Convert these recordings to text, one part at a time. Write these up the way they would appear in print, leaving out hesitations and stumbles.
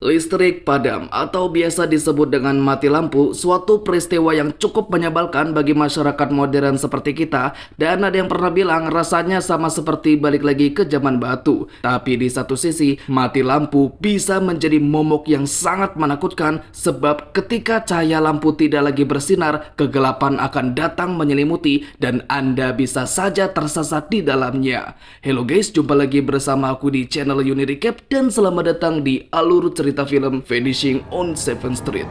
Listrik padam atau biasa disebut dengan mati lampu, suatu peristiwa yang cukup menyebalkan bagi masyarakat modern seperti kita, dan ada yang pernah bilang rasanya sama seperti balik lagi ke zaman batu. Tapi di satu sisi, mati lampu bisa menjadi momok yang sangat menakutkan sebab ketika cahaya lampu tidak lagi bersinar, kegelapan akan datang menyelimuti dan Anda bisa saja tersesat di dalamnya. Hello guys, jumpa lagi bersama aku di channel Uni Recap dan selamat datang di alur cerita film Vanishing on 7th Street.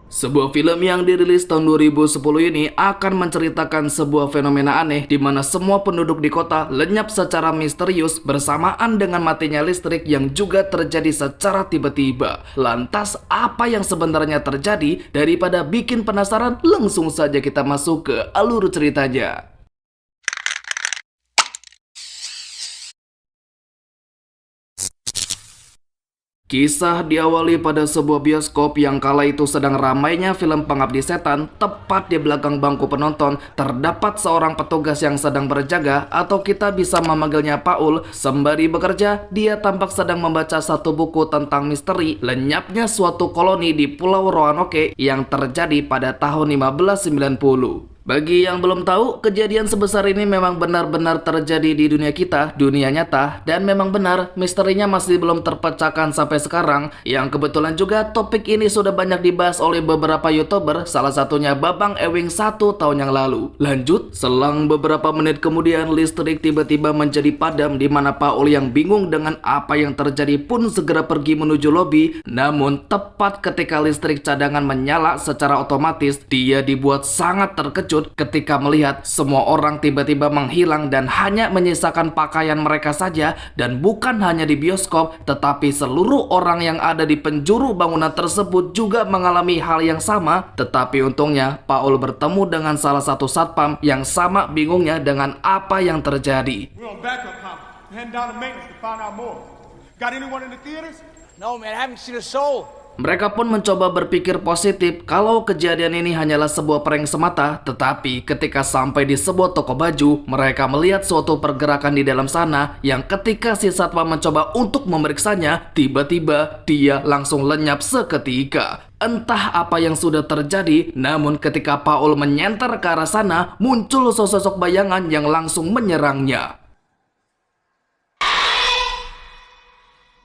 Sebuah film yang dirilis tahun 2010 ini akan menceritakan sebuah fenomena aneh di mana semua penduduk di kota lenyap secara misterius bersamaan dengan matinya listrik yang juga terjadi secara tiba-tiba. Lantas apa yang sebenarnya terjadi? Daripada bikin penasaran, langsung saja kita masuk ke alur ceritanya. Kisah diawali pada sebuah bioskop yang kala itu sedang ramainya film Pengabdi Setan. Tepat di belakang bangku penonton terdapat seorang petugas yang sedang berjaga, atau kita bisa memanggilnya Paul. Sembari bekerja, dia tampak sedang membaca satu buku tentang misteri lenyapnya suatu koloni di Pulau Roanoke yang terjadi pada tahun 1590. Bagi yang belum tahu, kejadian sebesar ini memang benar-benar terjadi di dunia kita, dunia nyata, dan memang benar misterinya masih belum terpecahkan sampai sekarang. Yang kebetulan juga topik ini sudah banyak dibahas oleh beberapa YouTuber, salah satunya Babang Ewing 1 tahun yang lalu. Lanjut, selang beberapa menit kemudian listrik tiba-tiba menjadi padam di mana Paul yang bingung dengan apa yang terjadi pun segera pergi menuju lobi. Namun tepat ketika listrik cadangan menyala secara otomatis, dia dibuat sangat terkejut ketika melihat semua orang tiba-tiba menghilang dan hanya menyisakan pakaian mereka saja. Dan bukan hanya di bioskop, tetapi seluruh orang yang ada di penjuru bangunan tersebut juga mengalami hal yang sama. Tetapi untungnya Paul bertemu dengan salah satu satpam yang sama bingungnya dengan apa yang terjadi. Mereka pun mencoba berpikir positif kalau kejadian ini hanyalah sebuah prank semata. Tetapi ketika sampai di sebuah toko baju, mereka melihat suatu pergerakan di dalam sana yang ketika si satpam mencoba untuk memeriksanya, tiba-tiba dia langsung lenyap seketika. Entah apa yang sudah terjadi, namun ketika Paul menyenter ke arah sana, muncul sosok bayangan yang langsung menyerangnya.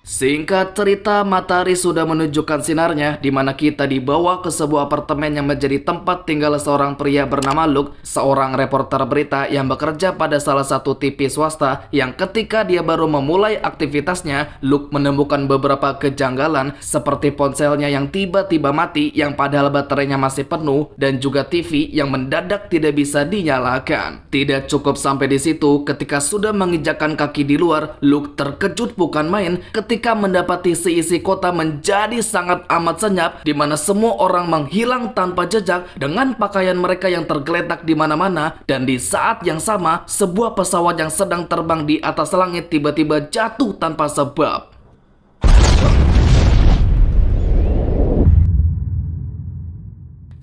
Singkat cerita, matahari sudah menunjukkan sinarnya, di mana kita dibawa ke sebuah apartemen yang menjadi tempat tinggal seorang pria bernama Luke, seorang reporter berita yang bekerja pada salah satu TV swasta. Yang ketika dia baru memulai aktivitasnya, Luke menemukan beberapa kejanggalan seperti ponselnya yang tiba-tiba mati yang padahal baterainya masih penuh, dan juga TV yang mendadak tidak bisa dinyalakan. Tidak cukup sampai di situ, ketika sudah menginjakkan kaki di luar, Luke terkejut bukan main ketika mendapati seisi kota menjadi sangat amat senyap, di mana semua orang menghilang tanpa jejak dengan pakaian mereka yang tergeletak di mana-mana. Dan di saat yang sama, sebuah pesawat yang sedang terbang di atas langit tiba-tiba jatuh tanpa sebab.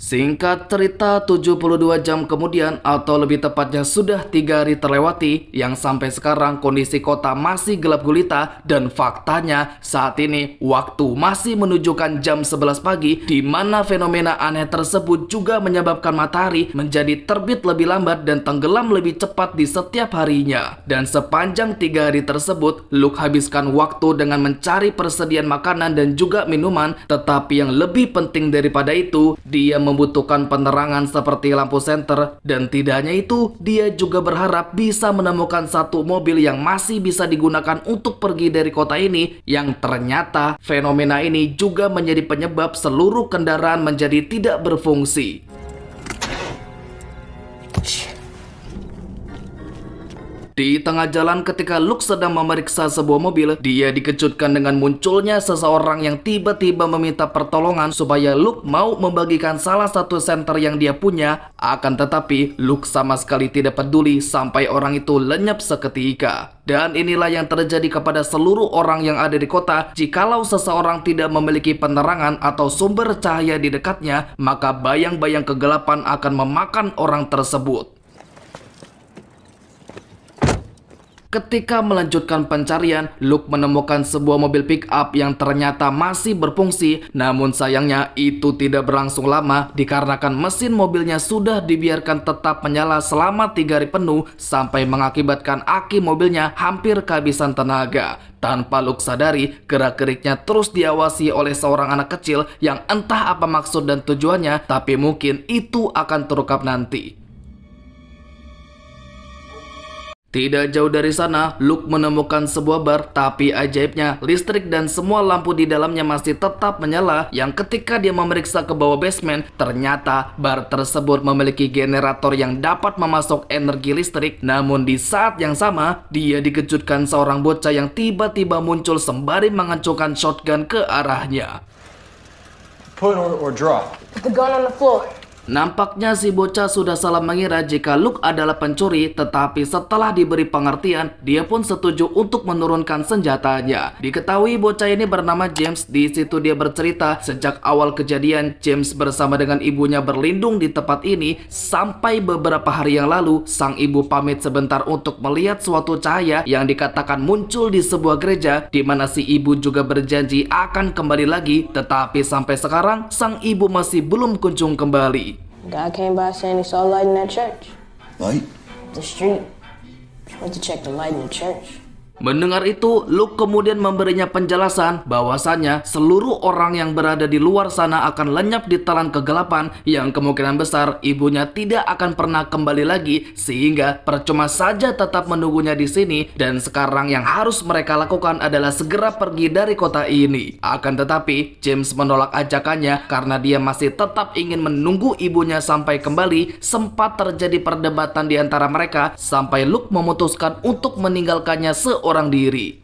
Singkat cerita, 72 jam kemudian, atau lebih tepatnya sudah 3 hari terlewati, yang sampai sekarang kondisi kota masih gelap gulita. Dan faktanya saat ini waktu masih menunjukkan jam 11 pagi, di mana fenomena aneh tersebut juga menyebabkan matahari menjadi terbit lebih lambat dan tenggelam lebih cepat di setiap harinya. Dan sepanjang 3 hari tersebut, Luke habiskan waktu dengan mencari persediaan makanan dan juga minuman. Tetapi yang lebih penting daripada itu, dia membutuhkan penerangan seperti lampu senter. Dan tidak hanya itu, dia juga berharap bisa menemukan satu mobil yang masih bisa digunakan untuk pergi dari kota ini. Yang ternyata fenomena ini juga menjadi penyebab seluruh kendaraan menjadi tidak berfungsi. Di tengah jalan ketika Luke sedang memeriksa sebuah mobil, dia dikejutkan dengan munculnya seseorang yang tiba-tiba meminta pertolongan supaya Luke mau membagikan salah satu senter yang dia punya. Akan tetapi Luke sama sekali tidak peduli sampai orang itu lenyap seketika. Dan inilah yang terjadi kepada seluruh orang yang ada di kota. Jikalau seseorang tidak memiliki penerangan atau sumber cahaya di dekatnya, maka bayang-bayang kegelapan akan memakan orang tersebut. Ketika melanjutkan pencarian, Luke menemukan sebuah mobil pick-up yang ternyata masih berfungsi. Namun sayangnya itu tidak berlangsung lama dikarenakan mesin mobilnya sudah dibiarkan tetap menyala selama 3 hari penuh sampai mengakibatkan aki mobilnya hampir kehabisan tenaga. Tanpa Luke sadari, gerak-geriknya terus diawasi oleh seorang anak kecil yang entah apa maksud dan tujuannya, tapi mungkin itu akan terungkap nanti. Tidak jauh dari sana, Luke menemukan sebuah bar, tapi ajaibnya listrik dan semua lampu di dalamnya masih tetap menyala. Yang ketika dia memeriksa ke bawah basement, ternyata bar tersebut memiliki generator yang dapat memasok energi listrik. Namun di saat yang sama, dia dikejutkan seorang bocah yang tiba-tiba muncul sembari mengancungkan shotgun ke arahnya. Put or drop. Put the gun on the floor. Nampaknya si bocah sudah salah mengira jika Luke adalah pencuri, tetapi setelah diberi pengertian, dia pun setuju untuk menurunkan senjatanya. Diketahui bocah ini bernama James. Di situ dia bercerita sejak awal kejadian, James bersama dengan ibunya berlindung di tempat ini sampai beberapa hari yang lalu sang ibu pamit sebentar untuk melihat suatu cahaya yang dikatakan muncul di sebuah gereja, di mana si ibu juga berjanji akan kembali lagi, tetapi sampai sekarang sang ibu masih belum kunjung kembali. Guy came by saying he saw light in that church. Light? The street. Went to check the light in the church. Mendengar itu, Luke kemudian memberinya penjelasan bahwasannya seluruh orang yang berada di luar sana akan lenyap di telan kegelapan yang kemungkinan besar ibunya tidak akan pernah kembali lagi, sehingga percuma saja tetap menunggunya di sini dan sekarang yang harus mereka lakukan adalah segera pergi dari kota ini. Akan tetapi, James menolak ajakannya karena dia masih tetap ingin menunggu ibunya sampai kembali. Sempat terjadi perdebatan di antara mereka sampai Luke memutuskan untuk meninggalkannya seorang diri.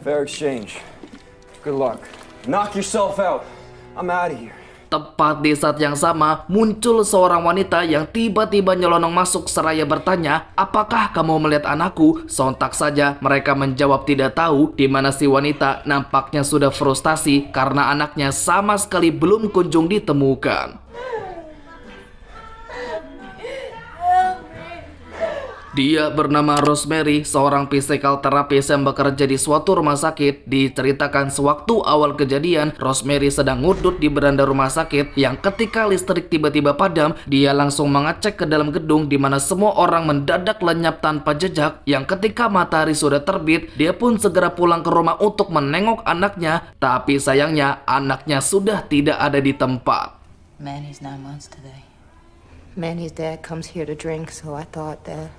Fair exchange. Good luck. Knock yourself out. I'm out of here. Tepat di saat yang sama, muncul seorang wanita yang tiba-tiba nyelonong masuk seraya bertanya, "Apakah kamu melihat anakku?" Sontak saja mereka menjawab tidak tahu, di mana si wanita nampaknya sudah frustasi karena anaknya sama sekali belum kunjung ditemukan. Dia bernama Rosemary, seorang physical therapist yang bekerja di suatu rumah sakit. Diceritakan sewaktu awal kejadian, Rosemary sedang ngudut di beranda rumah sakit yang ketika listrik tiba-tiba padam, dia langsung mengecek ke dalam gedung di mana semua orang mendadak lenyap tanpa jejak. Yang ketika matahari sudah terbit, dia pun segera pulang ke rumah untuk menengok anaknya, tapi sayangnya anaknya sudah tidak ada di tempat. Manny's 9 months today. Manny's dad comes here to drink, so I thought that...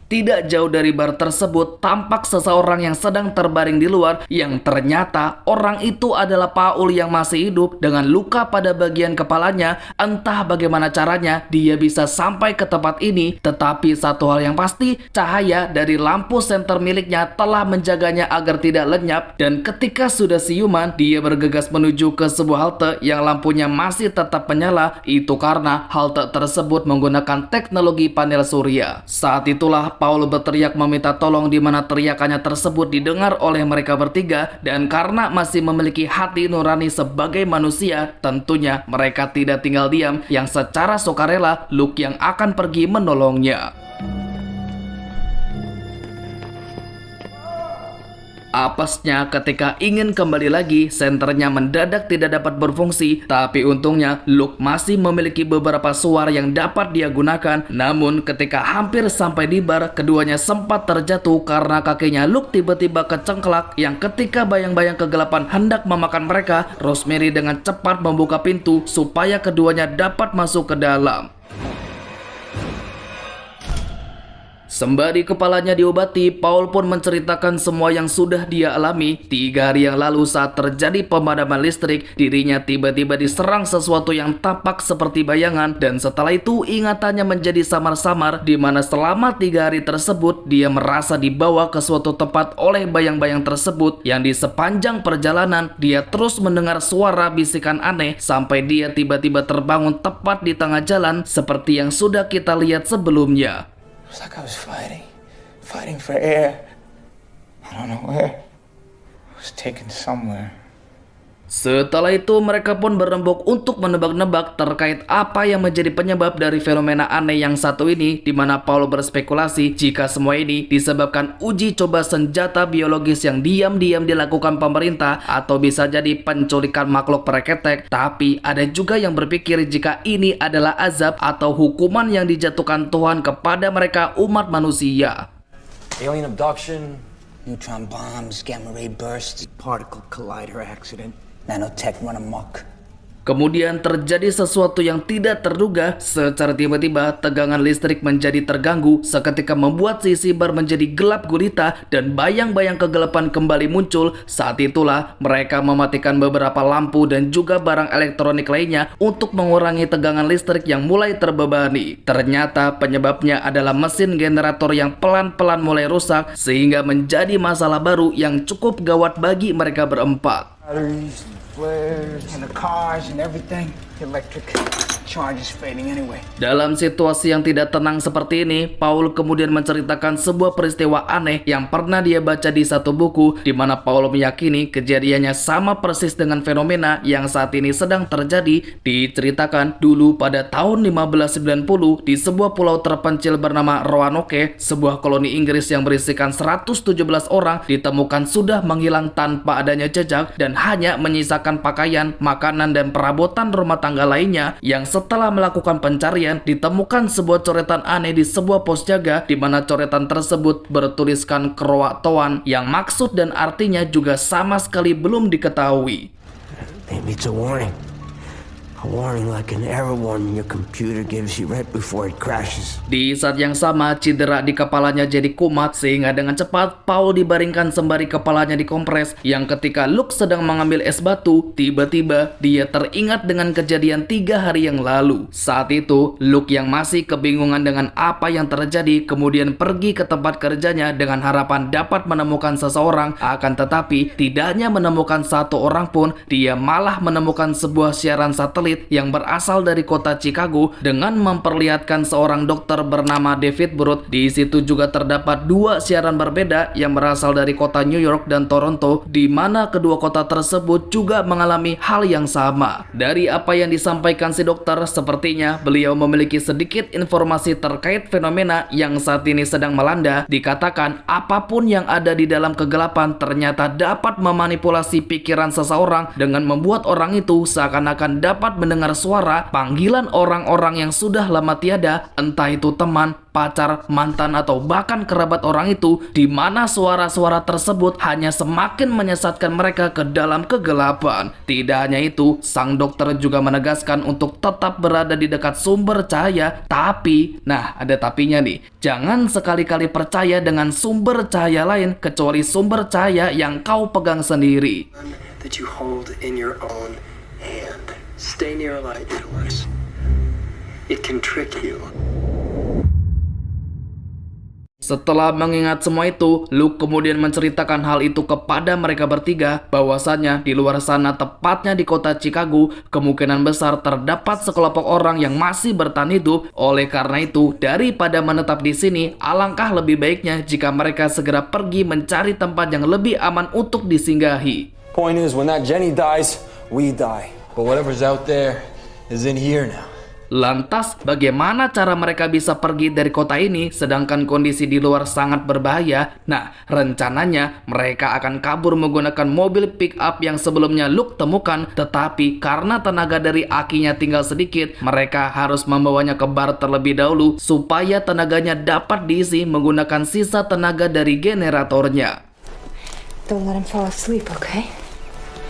Tidak jauh dari bar tersebut, tampak seseorang yang sedang terbaring di luar, yang ternyata orang itu adalah Paul yang masih hidup dengan luka pada bagian kepalanya. Entah bagaimana caranya dia bisa sampai ke tempat ini, tetapi satu hal yang pasti, cahaya dari lampu senter miliknya telah menjaganya agar tidak lenyap. Dan ketika sudah siuman, dia bergegas menuju ke sebuah halte yang lampunya masih tetap menyala. Itu karena halte tersebut menggunakan teknologi panel surya. Saat itulah Paul berteriak meminta tolong, di mana teriakannya tersebut didengar oleh mereka bertiga, dan karena masih memiliki hati nurani sebagai manusia, tentunya mereka tidak tinggal diam, yang secara sukarela Luke yang akan pergi menolongnya. Apesnya ketika ingin kembali lagi, senternya mendadak tidak dapat berfungsi. Tapi untungnya Luke masih memiliki beberapa suara yang dapat dia gunakan. Namun ketika hampir sampai di bar, keduanya sempat terjatuh karena kakinya Luke tiba-tiba kecengklak. Yang ketika bayang-bayang kegelapan hendak memakan mereka, Rosemary dengan cepat membuka pintu supaya keduanya dapat masuk ke dalam. Sembari kepalanya diobati, Paul pun menceritakan semua yang sudah dia alami. 3 hari yang lalu saat terjadi pemadaman listrik, dirinya tiba-tiba diserang sesuatu yang tampak seperti bayangan, dan setelah itu ingatannya menjadi samar-samar, di mana selama 3 hari tersebut dia merasa dibawa ke suatu tempat oleh bayang-bayang tersebut, yang di sepanjang perjalanan dia terus mendengar suara bisikan aneh sampai dia tiba-tiba terbangun tepat di tengah jalan seperti yang sudah kita lihat sebelumnya. It's like I was fighting for air. I don't know where. I was taken somewhere. Setelah itu mereka pun berembuk untuk menebak-nebak terkait apa yang menjadi penyebab dari fenomena aneh yang satu ini, di mana Paul berspekulasi jika semua ini disebabkan uji coba senjata biologis yang diam-diam dilakukan pemerintah, atau bisa jadi penculikan makhluk preketek. Tapi ada juga yang berpikir jika ini adalah azab atau hukuman yang dijatuhkan Tuhan kepada mereka umat manusia. Alien abduction. Neutron bombs, gamma ray bursts, Particle collider accident. nanotech run amok. Kemudian terjadi sesuatu yang tidak terduga. Secara tiba-tiba tegangan listrik menjadi terganggu, seketika membuat si siber menjadi gelap gulita dan bayang-bayang kegelapan kembali muncul. Saat itulah mereka mematikan beberapa lampu dan juga barang elektronik lainnya untuk mengurangi tegangan listrik yang mulai terbebani. Ternyata penyebabnya adalah mesin generator yang pelan-pelan mulai rusak, sehingga menjadi masalah baru yang cukup gawat bagi mereka berempat. Batteries and flares. And the cars and everything. The electric charge is fading anyway. Dalam situasi yang tidak tenang seperti ini, Paul kemudian menceritakan sebuah peristiwa aneh yang pernah dia baca di satu buku, di mana Paul meyakini kejadiannya sama persis dengan fenomena yang saat ini sedang terjadi. Diceritakan dulu pada tahun 1590 di sebuah pulau terpencil bernama Roanoke, sebuah koloni Inggris yang berisikan 117 orang ditemukan sudah menghilang tanpa adanya jejak dan hanya menyisakan pakaian, makanan, dan perabotan rumah tangga lainnya, yang setelah melakukan pencarian ditemukan sebuah coretan aneh di sebuah pos jaga, di mana coretan tersebut bertuliskan Croatoan yang maksud dan artinya juga sama sekali belum diketahui. Maybe it's a warning. A warning like an error warning your computer gives you right before it crashes. Di saat yang sama, cedera di kepalanya jadi kumat, sehingga dengan cepat Paul dibaringkan sembari kepalanya dikompres, yang ketika Luke sedang mengambil es batu, tiba-tiba dia teringat dengan kejadian 3 hari yang lalu. Saat itu, Luke yang masih kebingungan dengan apa yang terjadi, kemudian pergi ke tempat kerjanya dengan harapan dapat menemukan seseorang, akan tetapi tidak hanya menemukan satu orang pun, dia malah menemukan sebuah siaran satelit yang berasal dari kota Chicago dengan memperlihatkan seorang dokter bernama David Brooke. Di situ juga terdapat 2 siaran berbeda yang berasal dari kota New York dan Toronto, di mana kedua kota tersebut juga mengalami hal yang sama. Dari apa yang disampaikan si dokter, sepertinya beliau memiliki sedikit informasi terkait fenomena yang saat ini sedang melanda. Dikatakan apapun yang ada di dalam kegelapan ternyata dapat memanipulasi pikiran seseorang dengan membuat orang itu seakan-akan dapat mendengar suara panggilan orang-orang yang sudah lama tiada, entah itu teman, pacar, mantan, atau bahkan kerabat orang itu, di mana suara-suara tersebut hanya semakin menyesatkan mereka ke dalam kegelapan. Tidak hanya itu, sang dokter juga menegaskan untuk tetap berada di dekat sumber cahaya. Tapi, nah ada tapinya nih, jangan sekali-kali percaya dengan sumber cahaya lain kecuali sumber cahaya yang kau pegang sendiri. That you hold in your own hand. Stay near a light source. It can trick you. Setelah mengingat semua itu, Luke kemudian menceritakan hal itu kepada mereka bertiga, bahwasannya di luar sana, tepatnya di kota Chicago, kemungkinan besar terdapat sekelompok orang yang masih bertahan hidup. Oleh karena itu, daripada menetap di sini, alangkah lebih baiknya jika mereka segera pergi mencari tempat yang lebih aman untuk disinggahi. Point is, when that Jenny dies, we die. But whatever's out there is in here now. Lantas, bagaimana cara mereka bisa pergi dari kota ini sedangkan kondisi di luar sangat berbahaya? Nah, rencananya mereka akan kabur menggunakan mobil pick up yang sebelumnya Luke temukan, tetapi karena tenaga dari akinya tinggal sedikit, mereka harus membawanya ke bar terlebih dahulu supaya tenaganya dapat diisi menggunakan sisa tenaga dari generatornya. Don't let him fall asleep, okay?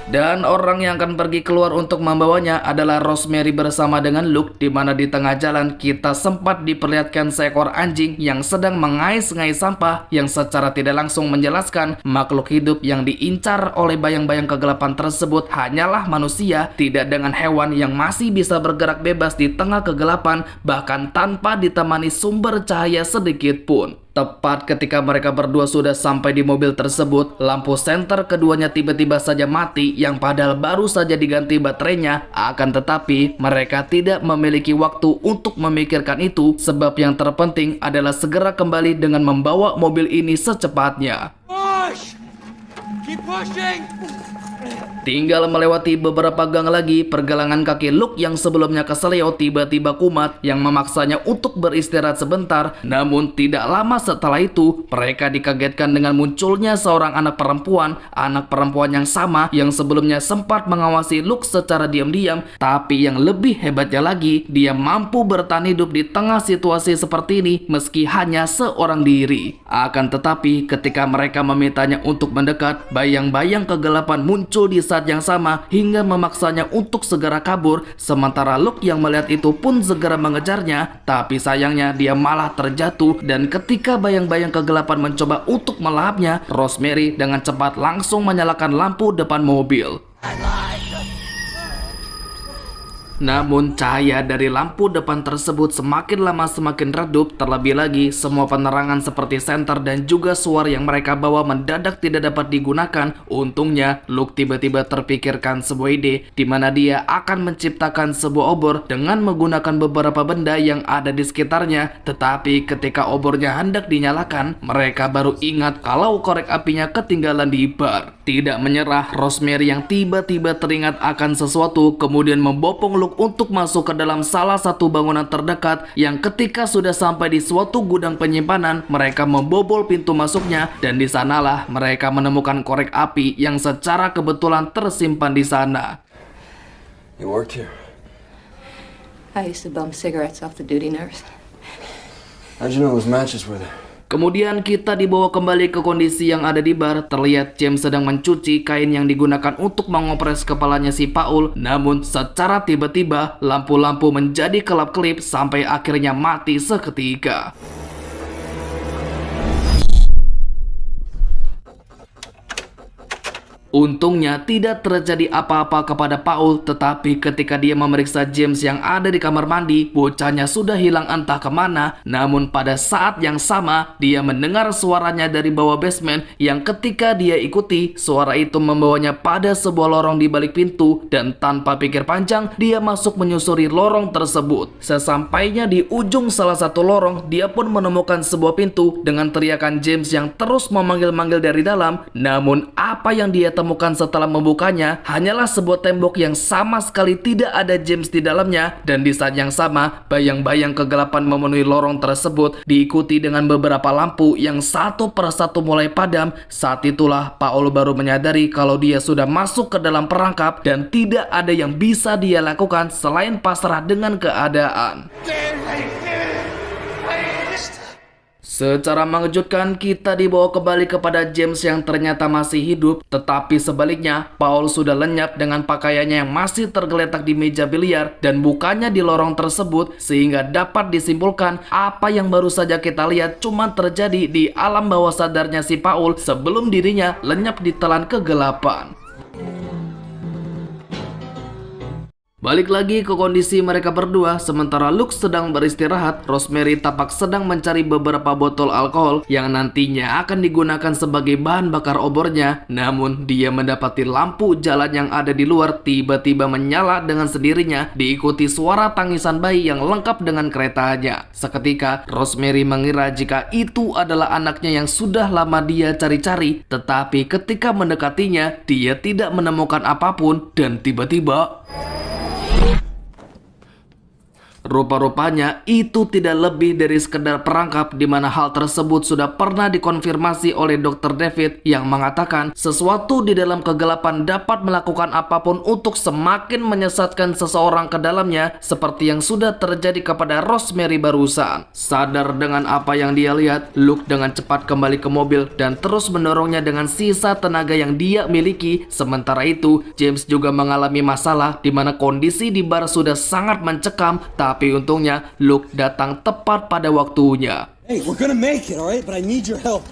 Dan orang yang akan pergi keluar untuk membawanya adalah Rosemary bersama dengan Luke, di mana di tengah jalan kita sempat diperlihatkan seekor anjing yang sedang mengais-ngais sampah yang secara tidak langsung menjelaskan makhluk hidup yang diincar oleh bayang-bayang kegelapan tersebut hanyalah manusia, tidak dengan hewan yang masih bisa bergerak bebas di tengah kegelapan bahkan tanpa ditemani sumber cahaya sedikit pun. Tepat ketika mereka berdua sudah sampai di mobil tersebut, lampu senter keduanya tiba-tiba saja mati yang padahal baru saja diganti baterainya. Akan tetapi mereka tidak memiliki waktu untuk memikirkan itu, sebab yang terpenting adalah segera kembali dengan membawa mobil ini secepatnya. Push! Keep pushing! Tinggal melewati beberapa gang lagi, pergelangan kaki Luke yang sebelumnya keseleo tiba-tiba kumat yang memaksanya untuk beristirahat sebentar. Namun tidak lama setelah itu, mereka dikagetkan dengan munculnya seorang anak perempuan yang sama yang sebelumnya sempat mengawasi Luke secara diam-diam. Tapi yang lebih hebatnya lagi, dia mampu bertahan hidup di tengah situasi seperti ini meski hanya seorang diri. Akan tetapi ketika mereka memintanya untuk mendekat, bayang-bayang kegelapan muncul di saat yang sama hingga memaksanya untuk segera kabur. Sementara Luke yang melihat itu pun segera mengejarnya, tapi sayangnya dia malah terjatuh. Dan ketika bayang-bayang kegelapan mencoba untuk melahapnya, Rosemary dengan cepat langsung menyalakan lampu depan mobil. Namun cahaya dari lampu depan tersebut semakin lama semakin redup. Terlebih lagi semua penerangan seperti senter dan juga suara yang mereka bawa mendadak tidak dapat digunakan. Untungnya Luke tiba-tiba terpikirkan sebuah ide di mana dia akan menciptakan sebuah obor dengan menggunakan beberapa benda yang ada di sekitarnya. Tetapi ketika obornya hendak dinyalakan, mereka baru ingat kalau korek apinya ketinggalan di bar. Tidak menyerah, Rosemary yang tiba-tiba teringat akan sesuatu kemudian membopong Luke untuk masuk ke dalam salah satu bangunan terdekat yang ketika sudah sampai di suatu gudang penyimpanan, mereka membobol pintu masuknya dan di sanalah mereka menemukan korek api yang secara kebetulan tersimpan di sana. You worked here? I used to bum cigarettes off the duty nurse. How'd you know those matches were there? Kemudian kita dibawa kembali ke kondisi yang ada di bar. Terlihat James sedang mencuci kain yang digunakan untuk mengopres kepalanya si Paul. Namun secara tiba-tiba lampu-lampu menjadi kelap-kelip sampai akhirnya mati seketika. Untungnya tidak terjadi apa-apa kepada Paul, tetapi ketika dia memeriksa James yang ada di kamar mandi, bocahnya sudah hilang entah kemana. Namun pada saat yang sama, dia mendengar suaranya dari bawah basement yang ketika dia ikuti, suara itu membawanya pada sebuah lorong di balik pintu dan tanpa pikir panjang, dia masuk menyusuri lorong tersebut. Sesampainya di ujung salah satu lorong, dia pun menemukan sebuah pintu dengan teriakan James yang terus memanggil-manggil dari dalam. Namun apa yang dia temukan setelah membukanya hanyalah sebuah tembok yang sama sekali tidak ada James di dalamnya. Dan di saat yang sama, bayang-bayang kegelapan memenuhi lorong tersebut diikuti dengan beberapa lampu yang satu persatu mulai padam. Saat itulah Paul baru menyadari kalau dia sudah masuk ke dalam perangkap dan tidak ada yang bisa dia lakukan selain pasrah dengan keadaan. Secara mengejutkan, kita dibawa kembali kepada James yang ternyata masih hidup. Tetapi sebaliknya, Paul sudah lenyap dengan pakaiannya yang masih tergeletak di meja biliar dan bukannya di lorong tersebut. Sehingga dapat disimpulkan apa yang baru saja kita lihat cuma terjadi di alam bawah sadarnya si Paul sebelum dirinya lenyap di telan kegelapan. Balik lagi ke kondisi mereka berdua. Sementara Luke sedang beristirahat, Rosemary tampak sedang mencari beberapa botol alkohol yang nantinya akan digunakan sebagai bahan bakar obornya. Namun dia mendapati lampu jalan yang ada di luar tiba-tiba menyala dengan sendirinya, diikuti suara tangisan bayi yang lengkap dengan keretanya. Seketika Rosemary mengira jika itu adalah anaknya yang sudah lama dia cari-cari. Tetapi ketika mendekatinya, dia tidak menemukan apapun dan tiba-tiba Rupa-rupanya itu tidak lebih dari sekedar perangkap, di mana hal tersebut sudah pernah dikonfirmasi oleh Dr. David yang mengatakan sesuatu di dalam kegelapan dapat melakukan apapun untuk semakin menyesatkan seseorang ke dalamnya, seperti yang sudah terjadi kepada Rosemary barusan. Sadar dengan apa yang dia lihat, Luke dengan cepat kembali ke mobil dan terus mendorongnya dengan sisa tenaga yang dia miliki. Sementara itu, James juga mengalami masalah di mana kondisi di bar sudah sangat mencekam, tapi untungnya Luke datang tepat pada waktunya. Hey, we're gonna make it, alright? But I need your help,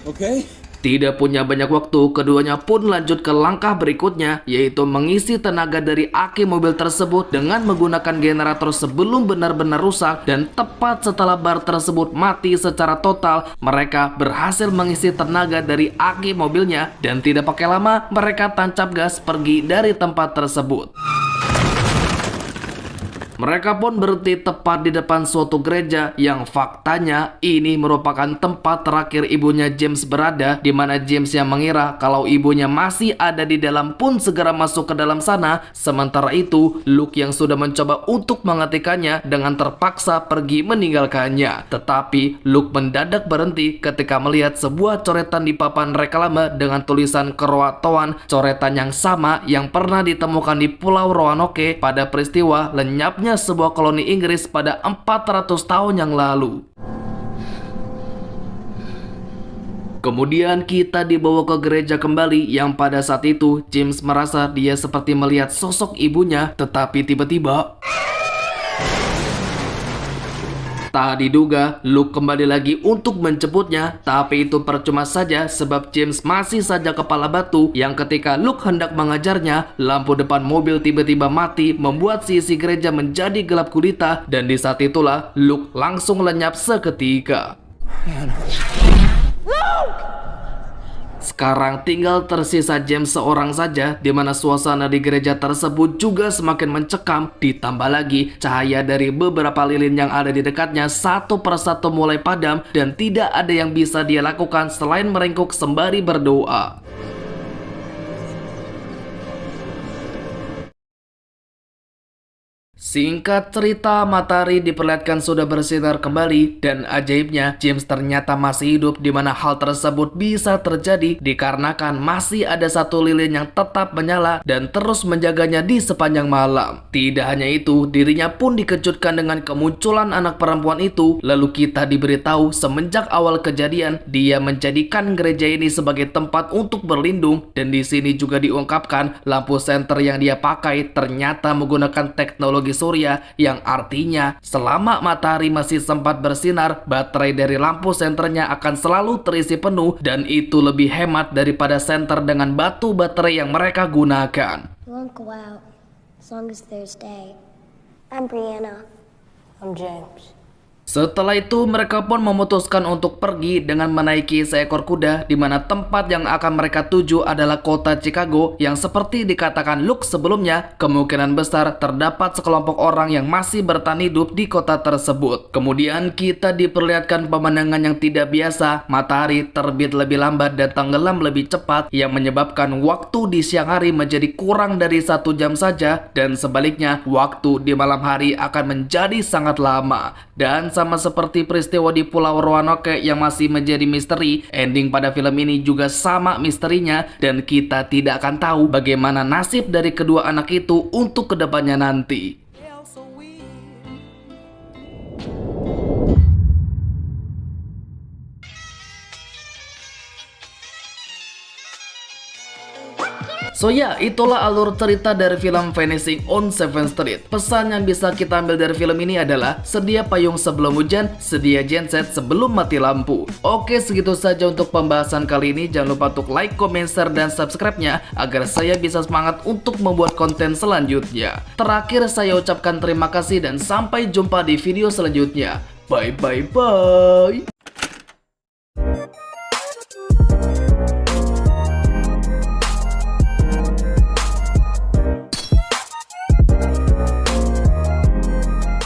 okay? Tidak punya banyak waktu, keduanya pun lanjut ke langkah berikutnya, yaitu mengisi tenaga dari aki mobil tersebut dengan menggunakan generator sebelum benar-benar rusak. Dan tepat setelah bar tersebut mati secara total, mereka berhasil mengisi tenaga dari aki mobilnya. Dan tidak pakai lama, mereka tancap gas pergi dari tempat tersebut. Mereka pun berhenti tepat di depan suatu gereja yang faktanya ini merupakan tempat terakhir ibunya James berada, di mana James yang mengira kalau ibunya masih ada di dalam pun segera masuk ke dalam sana. Sementara itu, Luke yang sudah mencoba untuk menghentikannya dengan terpaksa pergi meninggalkannya. Tetapi Luke mendadak berhenti ketika melihat sebuah coretan di papan reklame dengan tulisan Croatoan, coretan yang sama yang pernah ditemukan di Pulau Roanoke pada peristiwa lenyapnya sebuah koloni Inggris pada 400 tahun yang lalu. Kemudian kita dibawa ke gereja kembali yang pada saat itu James merasa dia seperti melihat sosok ibunya, tetapi tiba-tiba tak diduga, Luke kembali lagi untuk menjemputnya, tapi itu percuma saja sebab James masih saja kepala batu yang ketika Luke hendak mengajarnya, lampu depan mobil tiba-tiba mati membuat sisi gereja menjadi gelap gulita, dan di saat itulah Luke langsung lenyap seketika. Sekarang tinggal tersisa James seorang saja, di mana suasana di gereja tersebut juga semakin mencekam. Ditambah lagi cahaya dari beberapa lilin yang ada di dekatnya satu persatu mulai padam, dan tidak ada yang bisa dia lakukan selain meringkuk sembari berdoa. Singkat cerita, matahari diperlihatkan sudah bersinar kembali, dan ajaibnya James ternyata masih hidup, di mana hal tersebut bisa terjadi dikarenakan masih ada satu lilin yang tetap menyala dan terus menjaganya di sepanjang malam. Tidak hanya itu, dirinya pun dikejutkan dengan kemunculan anak perempuan itu. Lalu kita diberitahu semenjak awal kejadian dia menjadikan gereja ini sebagai tempat untuk berlindung, dan di sini juga diungkapkan lampu senter yang dia pakai ternyata menggunakan teknologi surya, yang artinya selama matahari masih sempat bersinar, baterai dari lampu senternya akan selalu terisi penuh, dan itu lebih hemat daripada senter dengan batu baterai yang mereka gunakan. Won't go out as long as there's day. I'm Brianna. I'm James. Setelah itu mereka pun memutuskan untuk pergi dengan menaiki seekor kuda, di mana tempat yang akan mereka tuju adalah kota Chicago yang seperti dikatakan Luke sebelumnya, kemungkinan besar terdapat sekelompok orang yang masih bertahan hidup di kota tersebut. Kemudian kita diperlihatkan pemandangan yang tidak biasa, matahari terbit lebih lambat dan tenggelam lebih cepat, yang menyebabkan waktu di siang hari menjadi kurang dari 1 jam saja, dan sebaliknya waktu di malam hari akan menjadi sangat lama. Dan sama seperti peristiwa di Pulau Roanoke yang masih menjadi misteri, ending pada film ini juga sama misterinya, dan kita tidak akan tahu bagaimana nasib dari kedua anak itu untuk kedepannya nanti. So ya, itulah alur cerita dari film Vanishing on 7th Street. Pesan yang bisa kita ambil dari film ini adalah sedia payung sebelum hujan, sedia genset sebelum mati lampu. Oke, segitu saja untuk pembahasan kali ini. Jangan lupa untuk like, comment, share, dan subscribe-nya agar saya bisa semangat untuk membuat konten selanjutnya. Terakhir saya ucapkan terima kasih dan sampai jumpa di video selanjutnya. Bye bye bye.